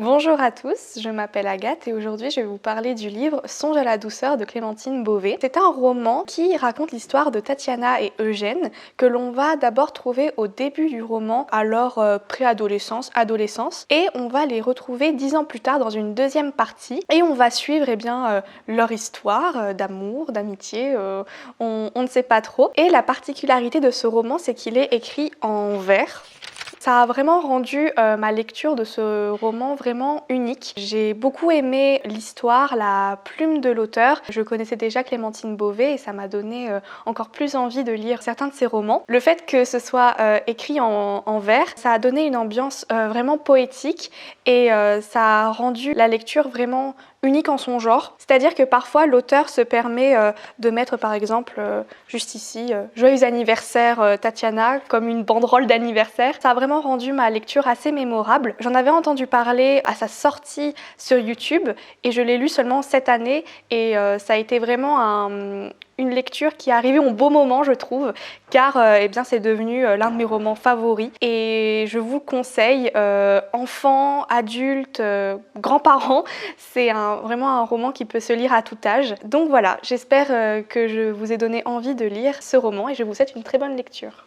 Bonjour à tous, je m'appelle Agathe et aujourd'hui je vais vous parler du livre Songe à la douceur de Clémentine Beauvais. C'est un roman qui raconte l'histoire de Tatiana et Eugène que l'on va d'abord trouver au début du roman à leur préadolescence, adolescence, et on va les retrouver 10 ans plus tard dans une deuxième partie et on va suivre leur histoire d'amour, d'amitié, on ne sait pas trop. Et la particularité de ce roman, c'est qu'il est écrit en vers. Ça a vraiment rendu ma lecture de ce roman vraiment unique. J'ai beaucoup aimé l'histoire, la plume de l'auteur. Je connaissais déjà Clémentine Beauvais et ça m'a donné encore plus envie de lire certains de ses romans. Le fait que ce soit écrit en vers, ça a donné une ambiance vraiment poétique et ça a rendu la lecture vraiment unique en son genre. C'est-à-dire que parfois l'auteur se permet de mettre par exemple juste ici joyeux anniversaire Tatiana comme une banderole d'anniversaire. Ça a vraiment rendu ma lecture assez mémorable. J'en avais entendu parler à sa sortie sur YouTube et je l'ai lu seulement cette année et ça a été vraiment une lecture qui est arrivée au beau moment, je trouve, car c'est devenu l'un de mes romans favoris et je vous conseille, enfants, adultes, grands-parents, c'est vraiment un roman qui peut se lire à tout âge. Donc voilà, j'espère que je vous ai donné envie de lire ce roman et je vous souhaite une très bonne lecture.